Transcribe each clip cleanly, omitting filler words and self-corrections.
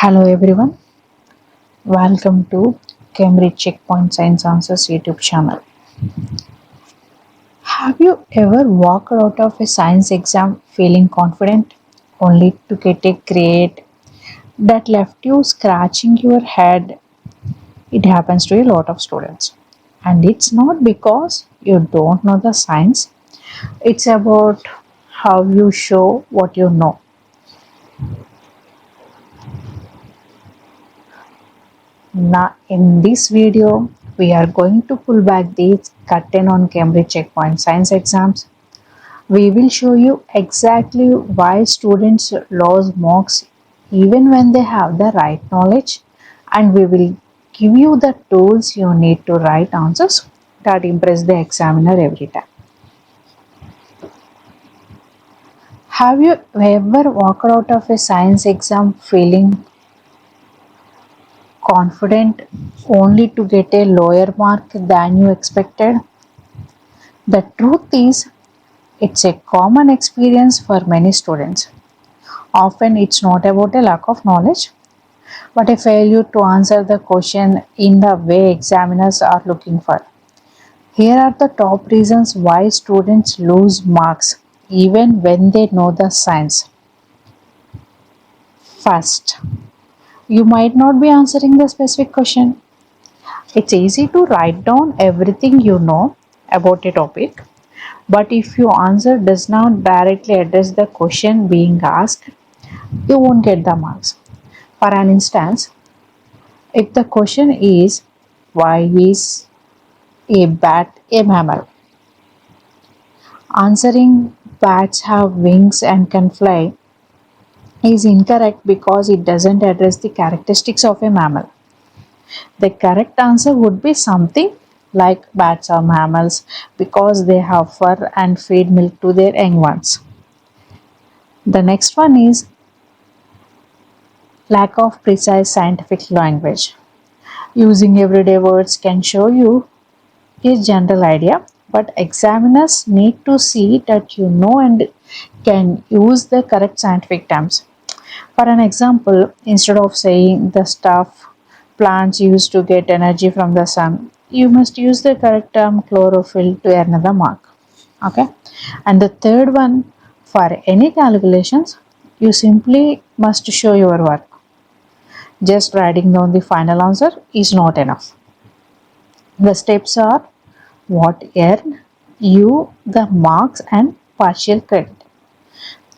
Hello everyone, welcome to Cambridge Checkpoint Science Answers YouTube channel. Have you ever walked out of a science exam feeling confident only to get a grade that left you scratching your head? It happens to a lot of students. And it's not because you don't know the science, it's about how you show what you know. Now, in this video, we are going to pull back the curtain on Cambridge Checkpoint Science exams. We will show you exactly why students lose marks even when they have the right knowledge, and we will give you the tools you need to write answers that impress the examiner every time. Have you ever walked out of a science exam feeling confident only to get a lower mark than you expected? The truth is, it's a common experience for many students. Often, it's not about a lack of knowledge, but a failure to answer the question in the way examiners are looking for. Here are the top reasons why students lose marks even when they know the science. First, you might not be answering the specific question. It's easy to write down everything you know about a topic, but if your answer does not directly address the question being asked, you won't get the marks. For an instance, if the question is why is a bat a mammal? Answering bats have wings and can fly is incorrect because it doesn't address the characteristics of a mammal. The correct answer would be something like bats are mammals because they have fur and feed milk to their young ones. The next one is lack of precise scientific language. Using everyday words can show you a general idea, but examiners need to see that you know and can use the correct scientific terms. For an example, instead of saying the stuff plants use to get energy from the sun, you must use the correct term chlorophyll to earn the mark. Okay, and the third one, for any calculations, you simply must show your work. Just writing down the final answer is not enough. The steps are what earn you the marks and partial credit.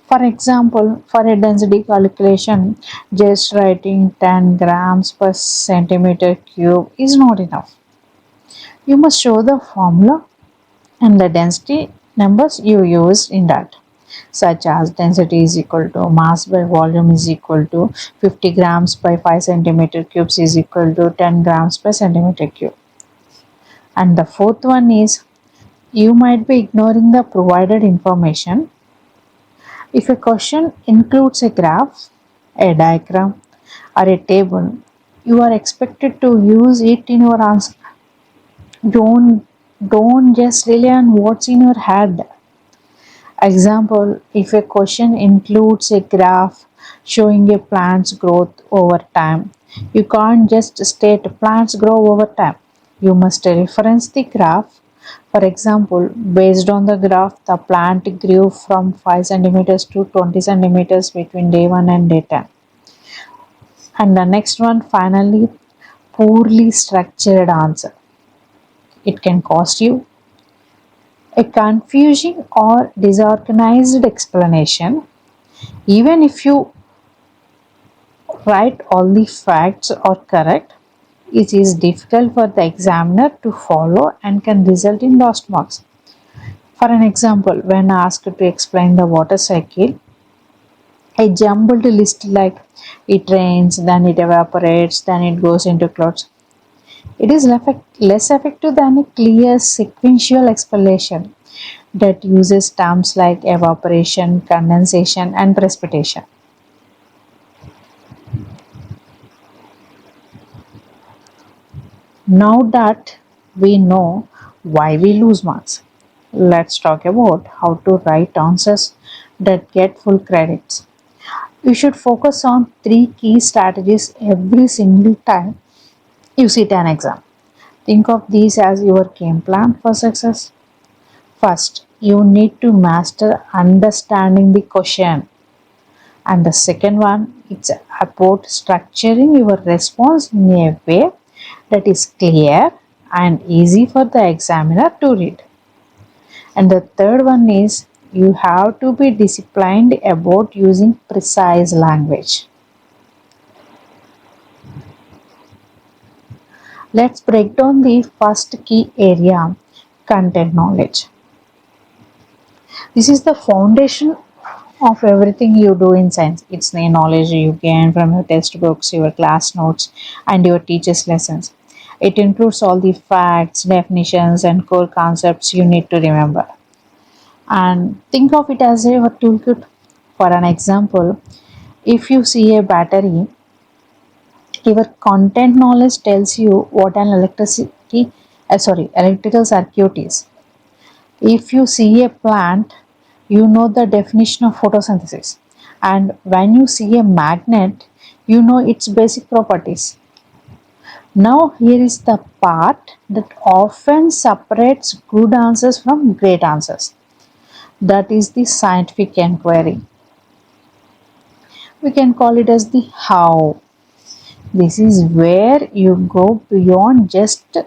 For example, for a density calculation, just writing 10 grams per centimeter cube is not enough. You must show the formula and the density numbers you use in that, such as density is equal to mass by volume is equal to 50 grams by 5 centimeter cubes is equal to 10 grams per centimeter cube. And the fourth one is you might be ignoring the provided information. If a question includes a graph, a diagram, or a table, you are expected to use it in your answer. Don't just rely on what's in your head. Example, if a question includes a graph showing a plant's growth over time, you can't just state plants grow over time. You must reference the graph. For example, based on the graph, the plant grew from 5 centimeters to 20 centimeters between day 1 and day 10. And the next one, finally, poorly structured answer. It can cost you a confusing or disorganized explanation. Even if you write all the facts are correct, it is difficult for the examiner to follow and can result in lost marks. For an example, when asked to explain the water cycle, a jumbled list like it rains, then it evaporates, then it goes into clouds. It is less effective than a clear sequential explanation that uses terms like evaporation, condensation, and precipitation. Now that we know why we lose marks, let's talk about how to write answers that get full credits. You should focus on three key strategies every single time you sit an exam. Think of these as your game plan for success. First, you need to master understanding the question. And the second one, it's about structuring your response in a way that is clear and easy for the examiner to read. And the third one is you have to be disciplined about using precise language. Let's break down the first key area, content knowledge. This is the foundation of everything you do in science. It's the knowledge you gain from your textbooks, your class notes, and your teacher's lessons. It includes all the facts, definitions, and core concepts you need to remember. And think of it as a toolkit. For an example, if you see a battery, your content knowledge tells you what an electrical circuit is. If you see a plant, you know the definition of photosynthesis. And when you see a magnet, you know its basic properties. Now, here is the part that often separates good answers from great answers. That is the scientific inquiry. We can call it as the how. This is where you go beyond just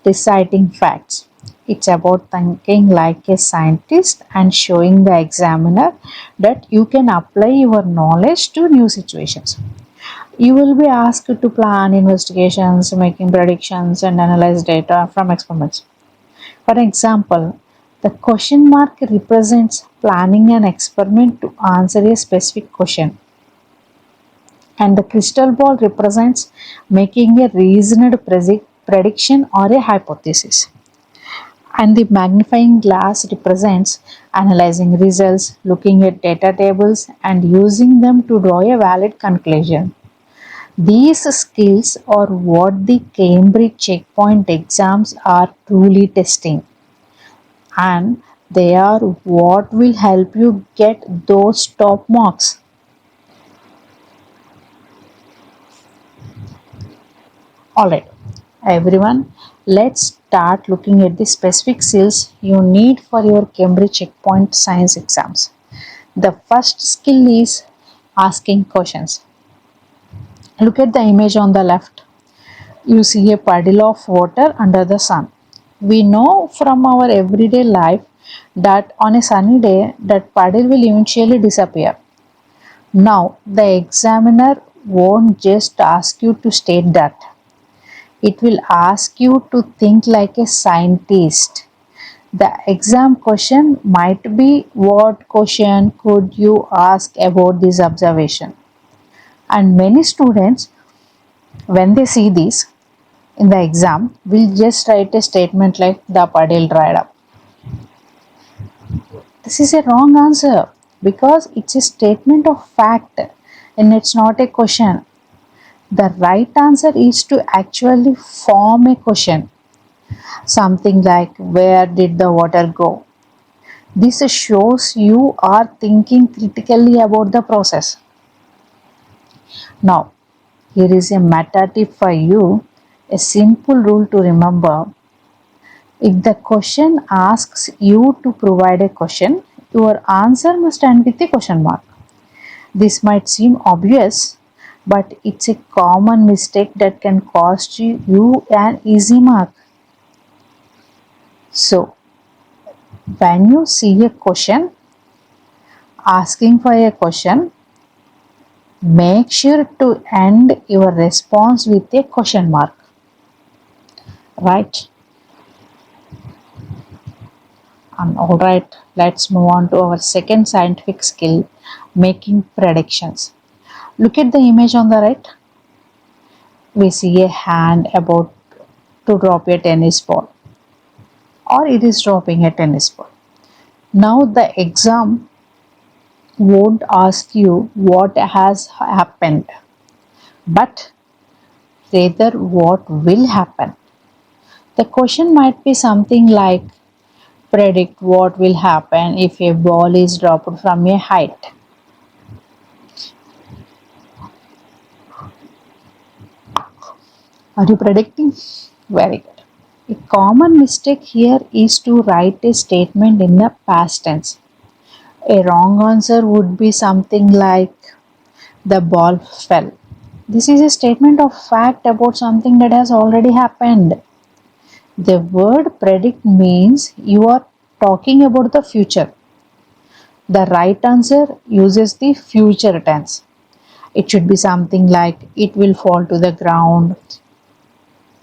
reciting facts. It's about thinking like a scientist and showing the examiner that you can apply your knowledge to new situations. You will be asked to plan investigations, making predictions, and analyze data from experiments. For example, the question mark represents planning an experiment to answer a specific question, and the crystal ball represents making a reasoned prediction or a hypothesis. And the magnifying glass represents analyzing results, looking at data tables, and using them to draw a valid conclusion. These skills are what the Cambridge checkpoint exams are truly testing, and they are what will help you get those top marks. Alright, everyone, let's start looking at the specific skills you need for your Cambridge checkpoint science exams. The first skill is asking questions. Look at the image on the left. You see a puddle of water under the sun. We know from our everyday life that on a sunny day that puddle will eventually disappear. Now, the examiner won't just ask you to state that. It will ask you to think like a scientist. The exam question might be, what question could you ask about this observation? And many students, when they see this in the exam, will just write a statement like the puddle dried up. This is a wrong answer because it's a statement of fact and it's not a question. The right answer is to actually form a question. Something like, where did the water go? This shows you are thinking critically about the process. Now, here is a meta tip for you, a simple rule to remember. If the question asks you to provide a question, your answer must end with a question mark. This might seem obvious, but it's a common mistake that can cost you an easy mark. So, when you see a question, asking for a question, make sure to end your response with a question mark. Right? Alright, let's move on to our second scientific skill, making predictions. Look at the image on the right. We see a hand about to drop a tennis ball, or it is dropping a tennis ball. Now the exam won't ask you what has happened, but rather what will happen. The question might be something like, predict what will happen if a ball is dropped from a height. Are you predicting? Very good. A common mistake here is to write a statement in the past tense. A wrong answer would be something like the ball fell. This is a statement of fact about something that has already happened. The word predict means you are talking about the future. The right answer uses the future tense. It should be something like it will fall to the ground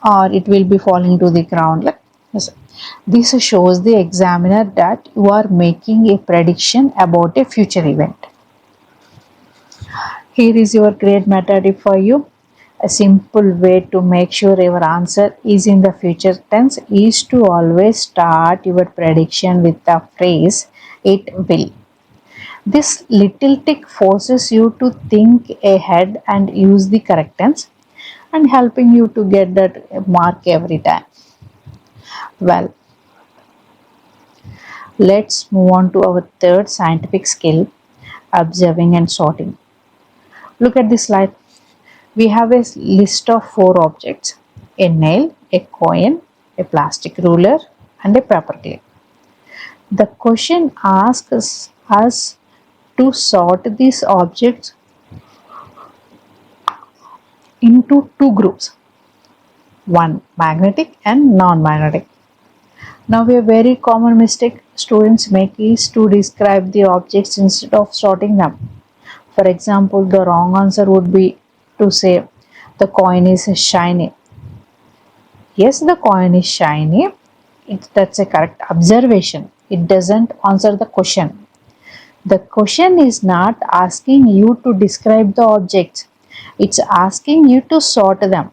or it will be falling to the ground. Yes. This shows the examiner that you are making a prediction about a future event. Here is your great meta tip for you. A simple way to make sure your answer is in the future tense is to always start your prediction with the phrase it will. This little trick forces you to think ahead and use the correct tense and helping you to get that mark every time. Well, let's move on to our third scientific skill, observing and sorting. Look at this slide. We have a list of four objects: a nail, a coin, a plastic ruler, and a paper clip. The question asks us to sort these objects into two groups, one magnetic and non-magnetic. Now, a very common mistake students make is to describe the objects instead of sorting them. For example, the wrong answer would be to say the coin is shiny. Yes, the coin is shiny. That's a correct observation. It doesn't answer the question. The question is not asking you to describe the objects. It's asking you to sort them.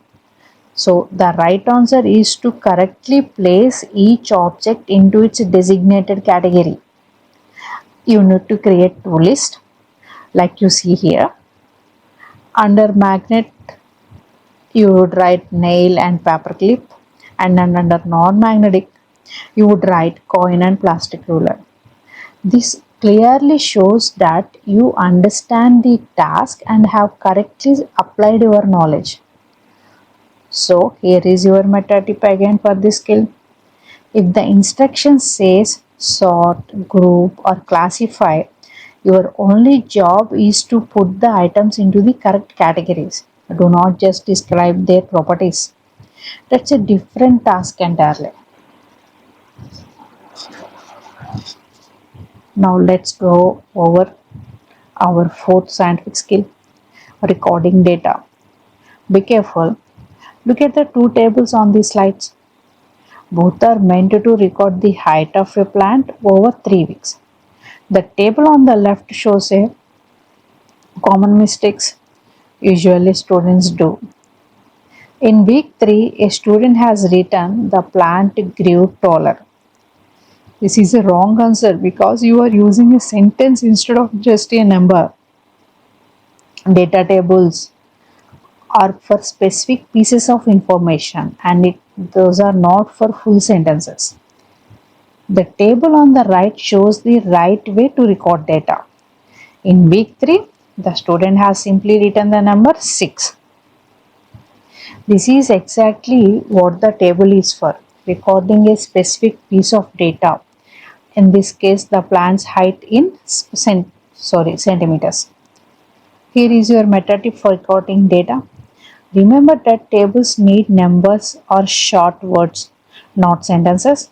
So the right answer is to correctly place each object into its designated category. You need to create two lists like you see here. Under magnet, you would write nail and paper clip, and then under non-magnetic, you would write coin and plastic ruler. This clearly shows that you understand the task and have correctly applied your knowledge. So here is your meta tip again for this skill. If the instruction says sort, group or classify, your only job is to put the items into the correct categories. Do not just describe their properties. That's a different task entirely. Now let's go over our fourth scientific skill, recording data. Be careful. Look at the two tables on these slides. Both are meant to record the height of a plant over 3 weeks. The table on the left shows a common mistakes usually students do. In week 3, a student has written the plant grew taller. This is a wrong answer because you are using a sentence instead of just a number. Data tables are for specific pieces of information and those are not for full sentences. The table on the right shows the right way to record data. In week 3, the student has simply written the number 6. This is exactly what the table is for, recording a specific piece of data. In this case, the plant's height in centimeters. Here is your meta tip for recording data. Remember that tables need numbers or short words, not sentences.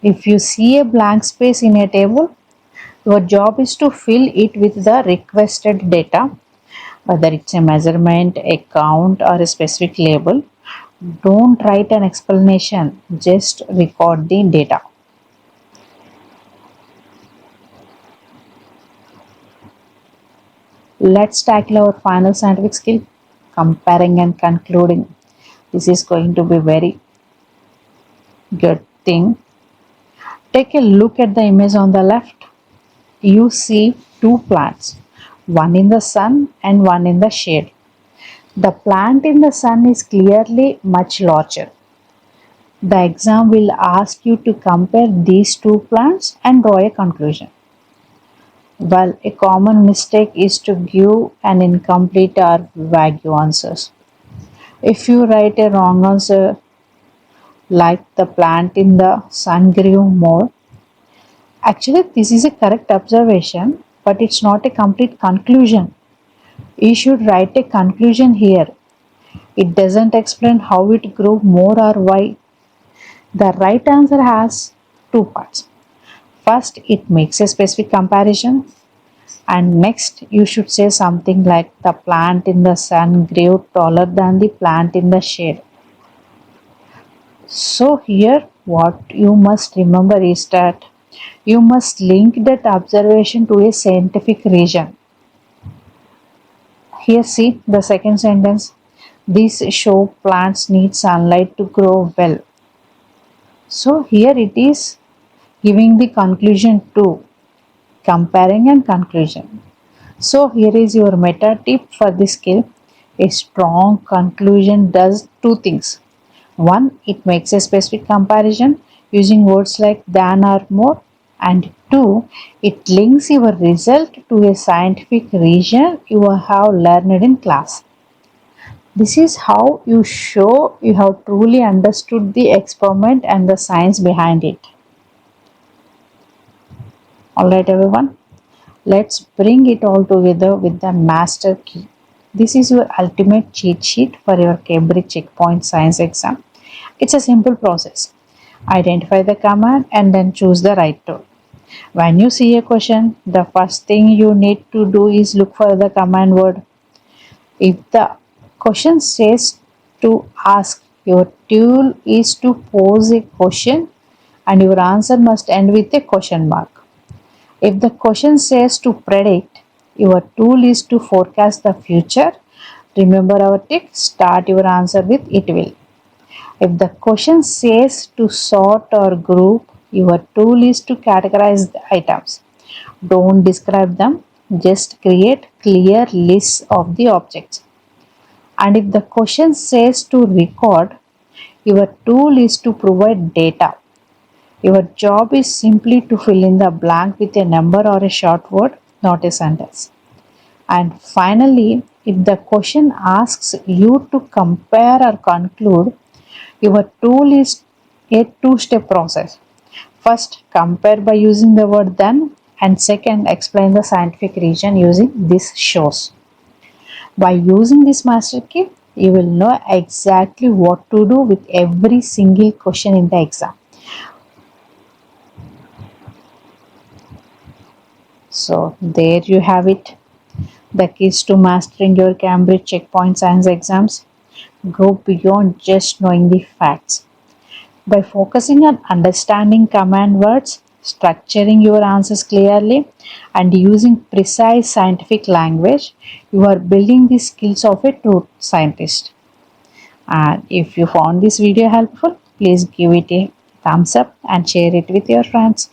If you see a blank space in a table, your job is to fill it with the requested data, whether it's a measurement, a count, or a specific label. Don't write an explanation, just record the data. Let's tackle our final scientific skill, comparing and concluding. This is going to be very good thing. Take a look at the image on the left. You see two plants, one in the sun and one in the shade. The plant in the sun is clearly much larger. The exam will ask you to compare these two plants and draw a conclusion. Well, a common mistake is to give an incomplete or vague answers. If you write a wrong answer like the plant in the sun grew more, actually this is a correct observation, but it's not a complete conclusion. You should write a conclusion here. It doesn't explain how it grew more or why. The right answer has two parts. First, it makes a specific comparison, and next, you should say something like the plant in the sun grew taller than the plant in the shade. So, here, what you must remember is that you must link that observation to a scientific reason. Here, see the second sentence. These show plants need sunlight to grow well. So, here it is giving the conclusion too, comparing and conclusion. So here is your meta tip for this skill. A strong conclusion does two things. One, it makes a specific comparison using words like than or more, and two, it links your result to a scientific reason you have learned in class. This is how you show you have truly understood the experiment and the science behind it. Alright, everyone. Let's bring it all together with the master key. This is your ultimate cheat sheet for your Cambridge Checkpoint Science exam. It's a simple process. Identify the command and then choose the right tool. When you see a question, the first thing you need to do is look for the command word. If the question says to ask, your tool is to pose a question and your answer must end with a question mark. If the question says to predict, your tool is to forecast the future. Remember our tip, start your answer with it will. If the question says to sort or group, your tool is to categorize the items. Don't describe them, just create clear lists of the objects. And if the question says to record, your tool is to provide data. Your job is simply to fill in the blank with a number or a short word, not a sentence. And finally, if the question asks you to compare or conclude, your tool is a two-step process. First, compare by using the word then, and second, explain the scientific reason using this shows. By using this master key, you will know exactly what to do with every single question in the exam. So there you have it. The keys to mastering your Cambridge Checkpoint Science exams go beyond just knowing the facts. By focusing on understanding command words, structuring your answers clearly, and using precise scientific language, you are building the skills of a true scientist. And if you found this video helpful, please give it a thumbs up and share it with your friends.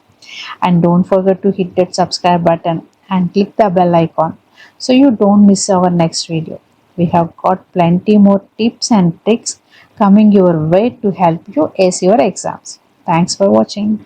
And don't forget to hit that subscribe button and click the bell icon so you don't miss our next video. We have got plenty more tips and tricks coming your way to help you ace your exams. Thanks for watching.